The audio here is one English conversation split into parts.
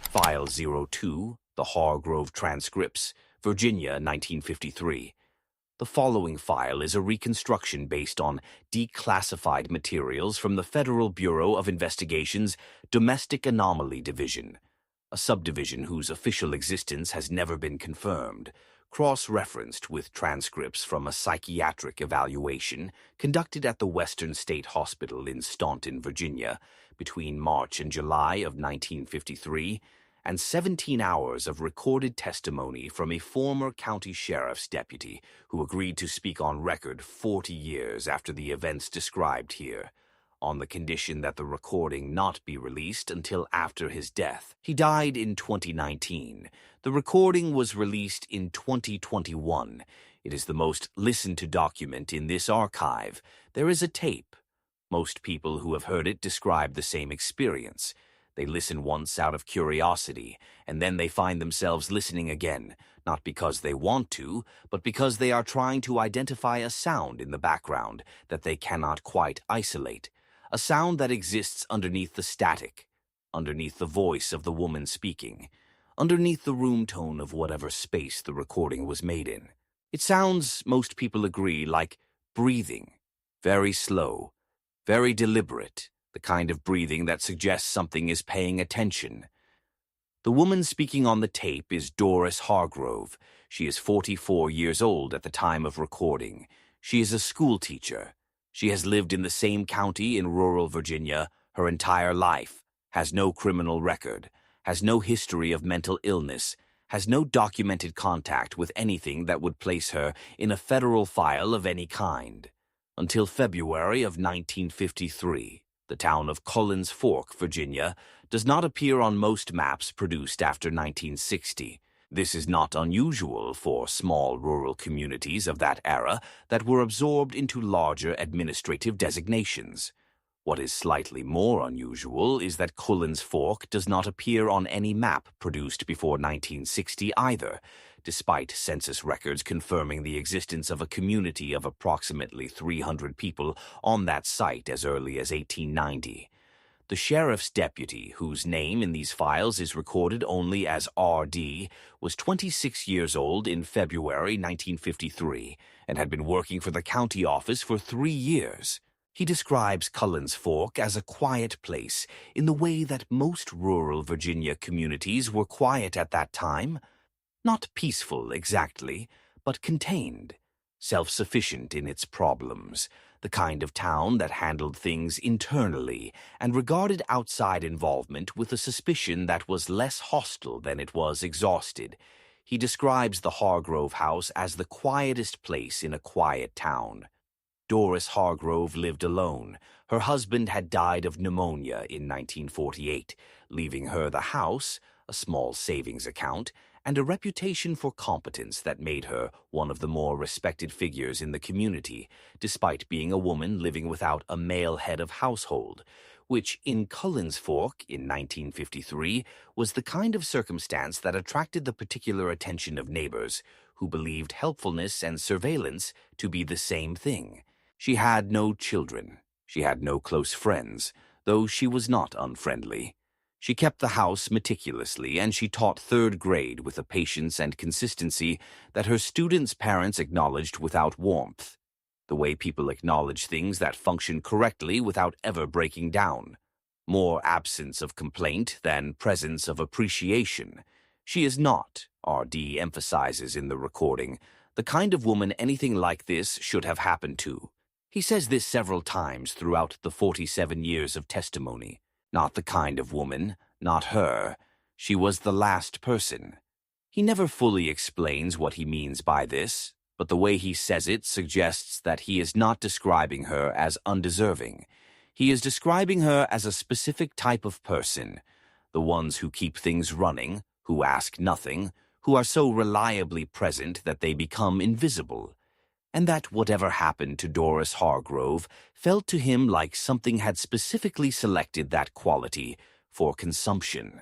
File 02, the Hargrove Transcripts, Virginia, 1953. The following file is a reconstruction based on declassified materials from the Federal Bureau of Investigation's Domestic Anomaly Division, a subdivision whose official existence has never been confirmed, cross-referenced with transcripts from a psychiatric evaluation conducted at the Western State Hospital in Staunton, Virginia, between March and July of 1953, and 17 hours of recorded testimony from a former county sheriff's deputy who agreed to speak on record 40 years after the events described here, on the condition that the recording not be released until after his death. He died in 2019. The recording was released in 2021. It is the most listened-to document in this archive. There is a tape. Most people who have heard it describe the same experience. They listen once out of curiosity, and then they find themselves listening again, not because they want to, but because they are trying to identify a sound in the background that they cannot quite isolate, a sound that exists underneath the static, underneath the voice of the woman speaking, underneath the room tone of whatever space the recording was made in. It sounds, most people agree, like breathing, very slow, very deliberate, the kind of breathing that suggests something is paying attention. The woman speaking on the tape is Doris Hargrove. She is 44 years old at the time of recording. She is a school teacher. She has lived in the same county in rural Virginia her entire life, has no criminal record, has no history of mental illness, has no documented contact with anything that would place her in a federal file of any kind. Until February of 1953. The town of Collins Fork, Virginia, does not appear on most maps produced after 1960. This is not unusual for small rural communities of that era that were absorbed into larger administrative designations. What is slightly more unusual is that Collins Fork does not appear on any map produced before 1960 either, despite census records confirming the existence of a community of approximately 300 people on that site as early as 1890. The sheriff's deputy, whose name in these files is recorded only as R.D., was 26 years old in February 1953 and had been working for the county office for 3 years. He describes Collins Fork as a quiet place in the way that most rural Virginia communities were quiet at that time. Not peaceful exactly, but contained, self-sufficient in its problems, the kind of town that handled things internally and regarded outside involvement with a suspicion that was less hostile than it was exhausted. He describes the Hargrove house as the quietest place in a quiet town. Doris Hargrove lived alone. Her husband had died of pneumonia in 1948, leaving her the house, a small savings account, and a reputation for competence that made her one of the more respected figures in the community, despite being a woman living without a male head of household, which in Collins Fork in 1953 was the kind of circumstance that attracted the particular attention of neighbors, who believed helpfulness and surveillance to be the same thing. She had no children. She had no close friends, though she was not unfriendly. She kept the house meticulously, and she taught 3rd grade with a patience and consistency that her students' parents acknowledged without warmth, the way people acknowledge things that function correctly without ever breaking down. More absence of complaint than presence of appreciation. She is not, R.D. emphasizes in the recording, the kind of woman anything like this should have happened to. He says this several times throughout the 47 years of testimony. Not the kind of woman, not her. She was the last person. He never fully explains what he means by this, but the way he says it suggests that he is not describing her as undeserving. He is describing her as a specific type of person, the ones who keep things running, who ask nothing, who are so reliably present that they become invisible. And that whatever happened to Doris Hargrove felt to him like something had specifically selected that quality for consumption.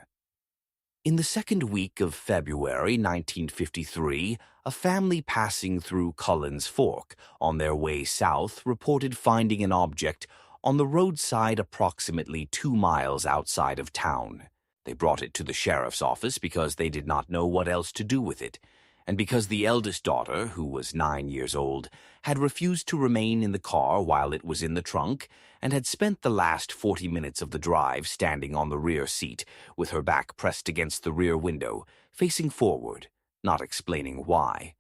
In the second week of February 1953, a family passing through Collins Fork on their way south reported finding an object on the roadside approximately 2 miles outside of town. They brought it to the sheriff's office because they did not know what else to do with it, and because the eldest daughter, who was 9 years old, had refused to remain in the car while it was in the trunk and had spent the last 40 minutes of the drive standing on the rear seat with her back pressed against the rear window, facing forward, not explaining why.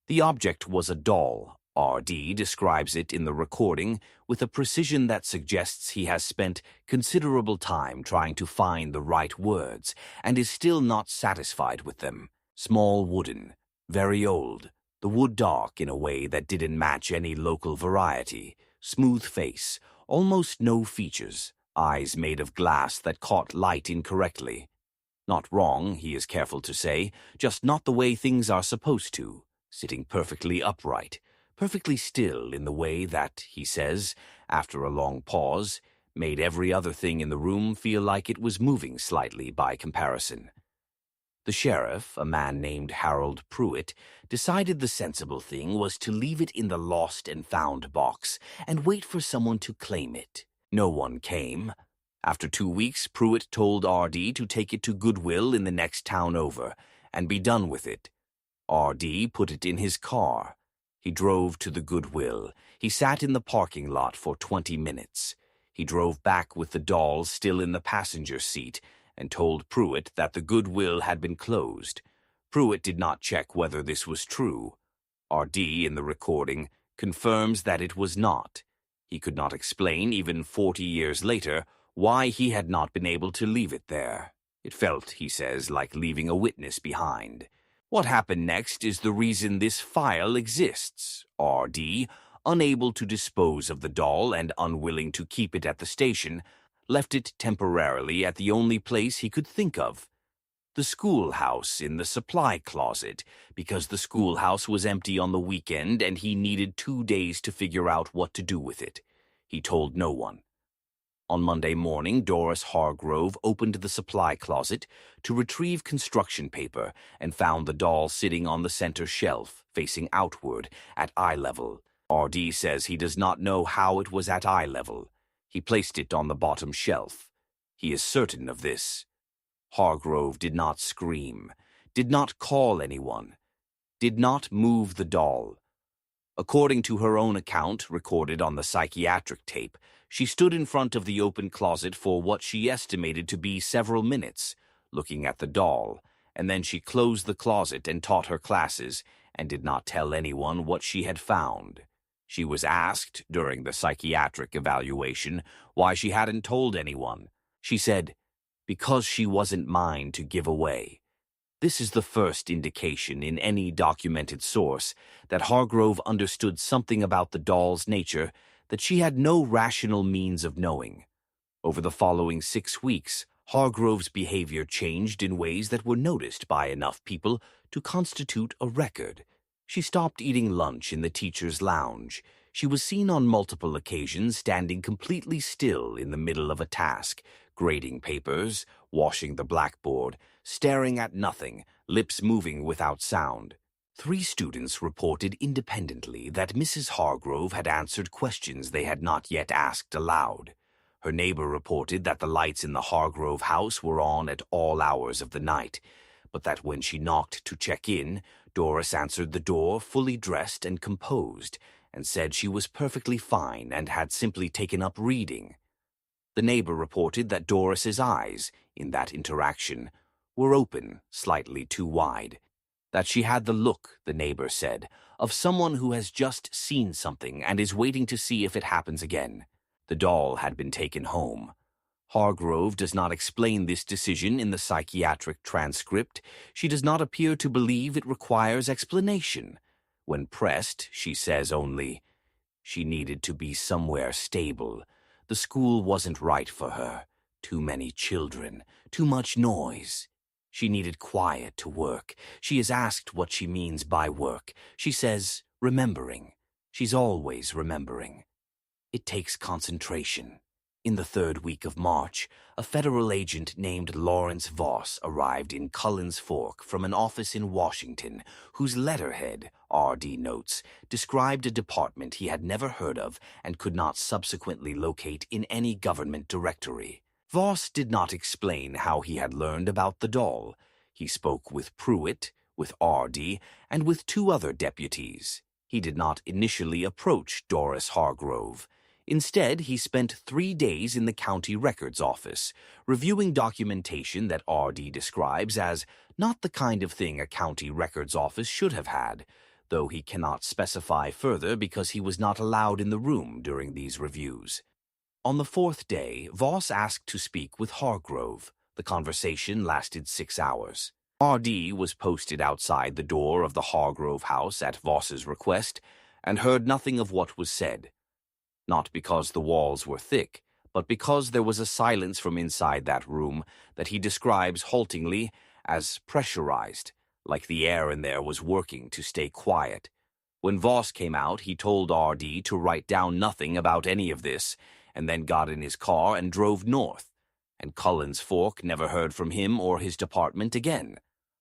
The object was a doll. R.D. describes it in the recording with a precision that suggests he has spent considerable time trying to find the right words and is still not satisfied with them. Small wooden, very old, the wood dark in a way that didn't match any local variety, smooth face, almost no features, eyes made of glass that caught light incorrectly. Not wrong, he is careful to say, just not the way things are supposed to, sitting perfectly upright, perfectly still in the way that, he says, after a long pause, made every other thing in the room feel like it was moving slightly by comparison. The sheriff, a man named Harold Pruitt, decided the sensible thing was to leave it in the lost and found box and wait for someone to claim it. No one came. After 2 weeks, Pruitt told R.D. to take it to Goodwill in the next town over and be done with it. R.D. put it in his car. He drove to the Goodwill. He sat in the parking lot for 20 minutes. He drove back with the doll still in the passenger seat and told Pruitt that the Goodwill had been closed. Pruitt did not check whether this was true. R.D. in the recording confirms that it was not. He could not explain, even 40 years later, why he had not been able to leave it there. It felt, he says, like leaving a witness behind. What happened next is the reason this file exists. R.D., unable to dispose of the doll and unwilling to keep it at the station, left it temporarily at the only place he could think of, the schoolhouse in the supply closet, because the schoolhouse was empty on the weekend and he needed 2 days to figure out what to do with it. He told no one. On Monday morning, Doris Hargrove opened the supply closet to retrieve construction paper and found the doll sitting on the center shelf, facing outward, at eye level. R.D. says he does not know how it was at eye level. He placed it on the bottom shelf. He is certain of this. Hargrove did not scream, did not call anyone, did not move the doll. According to her own account, recorded on the psychiatric tape, she stood in front of the open closet for what she estimated to be several minutes, looking at the doll, and then she closed the closet and taught her classes and did not tell anyone what she had found. She was asked, during the psychiatric evaluation, why she hadn't told anyone. She said, "Because she wasn't mine to give away." This is the first indication in any documented source that Hargrove understood something about the doll's nature that she had no rational means of knowing. Over the following 6 weeks, Hargrove's behavior changed in ways that were noticed by enough people to constitute a record. She stopped eating lunch in the teacher's lounge. She was seen on multiple occasions standing completely still in the middle of a task, grading papers, washing the blackboard, staring at nothing, lips moving without sound. 3 students reported independently that Mrs. Hargrove had answered questions they had not yet asked aloud. Her neighbor reported that the lights in the Hargrove house were on at all hours of the night, but that when she knocked to check in, Doris answered the door fully dressed and composed, and said she was perfectly fine and had simply taken up reading. The neighbor reported that Doris's eyes, in that interaction, were open, slightly too wide. That she had the look, the neighbor said, of someone who has just seen something and is waiting to see if it happens again. The doll had been taken home. Hargrove does not explain this decision in the psychiatric transcript. She does not appear to believe it requires explanation. When pressed, she says only, she needed to be somewhere stable. The school wasn't right for her. Too many children, too much noise. She needed quiet to work. She is asked what she means by work. She says, remembering. She's always remembering. It takes concentration. In the 3rd week of March, a federal agent named Lawrence Voss arrived in Cullen's Fork from an office in Washington, whose letterhead, R.D. notes, described a department he had never heard of and could not subsequently locate in any government directory. Voss did not explain how he had learned about the doll. He spoke with Pruitt, with Ardee, and with two other deputies. He did not initially approach Doris Hargrove. Instead, he spent 3 days in the county records office, reviewing documentation that Ardee describes as not the kind of thing a county records office should have had, though he cannot specify further because he was not allowed in the room during these reviews. On the 4th day, Voss asked to speak with Hargrove. The conversation lasted 6 hours. Ardee was posted outside the door of the Hargrove house at Voss's request and heard nothing of what was said. Not because the walls were thick, but because there was a silence from inside that room that he describes haltingly as pressurized, like the air in there was working to stay quiet. When Voss came out, he told Ardee to write down nothing about any of this, and then got in his car and drove north. And Cullen's Fork never heard from him or his department again.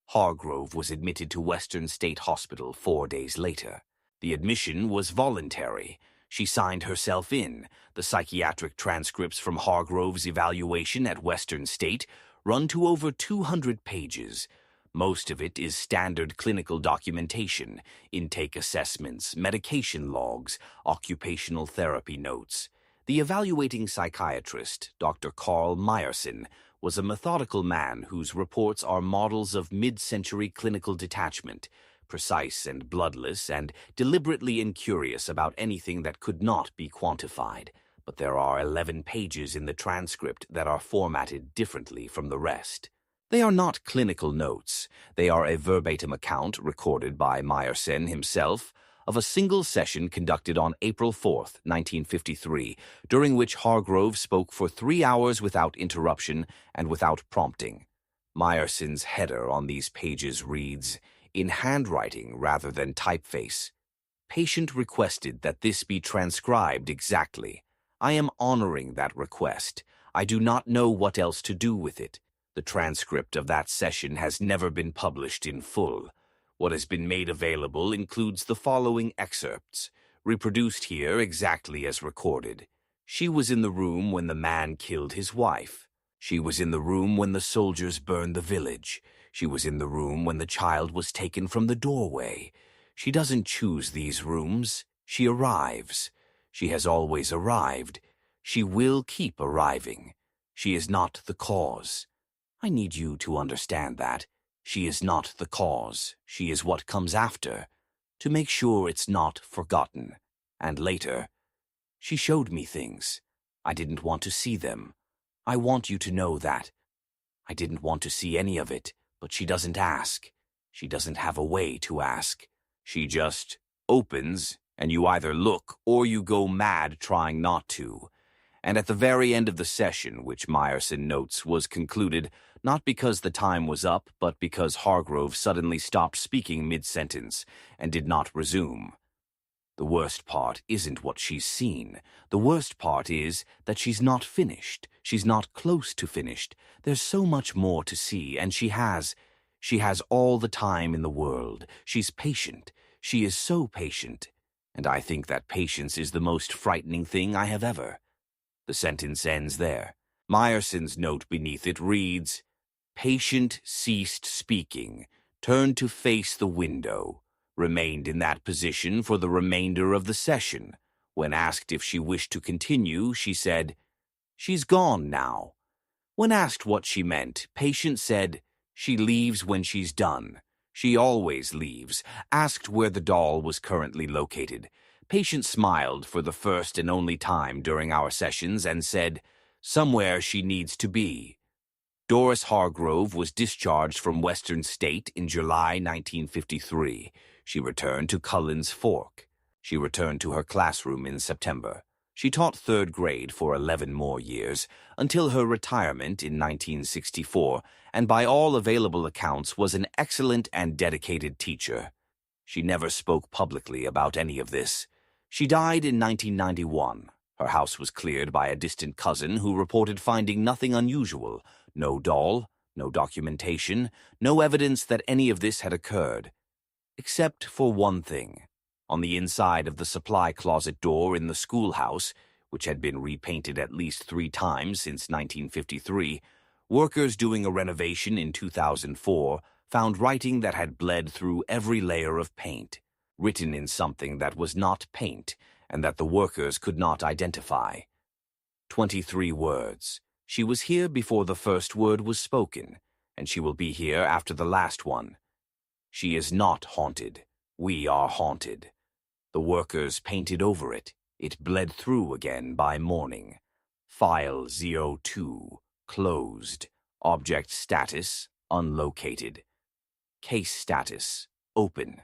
Hargrove was admitted to Western State Hospital 4 days later. The admission was voluntary. She signed herself in. The psychiatric transcripts from Hargrove's evaluation at Western State run to over 200 pages. Most of it is standard clinical documentation, intake assessments, medication logs, occupational therapy notes. The evaluating psychiatrist, Dr. Carl Meyerson, was a methodical man whose reports are models of mid-century clinical detachment, precise and bloodless and deliberately incurious about anything that could not be quantified. But there are 11 pages in the transcript that are formatted differently from the rest. They are not clinical notes. They are a verbatim account recorded by Meyerson himself of a single session conducted on April 4th, 1953, during which Hargrove spoke for 3 hours without interruption and without prompting. Meyerson's header on these pages reads, in handwriting rather than typeface, "Patient requested that this be transcribed exactly. I am honoring that request. I do not know what else to do with it. The transcript of that session has never been published in full. What has been made available includes the following excerpts, reproduced here exactly as recorded. She was in the room when the man killed his wife. She was in the room when the soldiers burned the village. She was in the room when the child was taken from the doorway. She doesn't choose these rooms. She arrives. She has always arrived. She will keep arriving. She is not the cause. I need you to understand that. She is not the cause. She is what comes after, to make sure it's not forgotten. And later, she showed me things. I didn't want to see them. I want you to know that. I didn't want to see any of it, but she doesn't ask. She doesn't have a way to ask. She just opens, and you either look or you go mad trying not to. And at the very end of the session, which Meyerson notes was concluded not because the time was up, but because Hargrove suddenly stopped speaking mid-sentence and did not resume. The worst part isn't what she's seen. The worst part is that she's not finished. She's not close to finished. There's so much more to see, and she has all the time in the world. She's patient. She is so patient. And I think that patience is the most frightening thing I have ever. The sentence ends there. Meyerson's note beneath it reads, "Patient ceased speaking, turned to face the window, remained in that position for the remainder of the session. When asked if she wished to continue, she said, 'She's gone now.' When asked what she meant, Patient said, 'She leaves when she's done. She always leaves.' Asked where the doll was currently located. Patient smiled for the first and only time during our sessions and said, 'Somewhere she needs to be.' Doris Hargrove was discharged from Western State in July 1953. She returned to Cullen's Fork. She returned to her classroom in September. She taught 3rd grade for 11 more years, until her retirement in 1964, and by all available accounts was an excellent and dedicated teacher. She never spoke publicly about any of this. She died in 1991. Her house was cleared by a distant cousin who reported finding nothing unusual, no doll, no documentation, no evidence that any of this had occurred. Except for one thing. On the inside of the supply closet door in the schoolhouse, which had been repainted at least 3 times since 1953, workers doing a renovation in 2004 found writing that had bled through every layer of paint, written in something that was not paint and that the workers could not identify. 23 words. She was here before the first word was spoken, and she will be here after the last one. She is not haunted. We are haunted. The workers painted over it. It bled through again by morning. File 02. Closed. Object status unlocated. Case status open.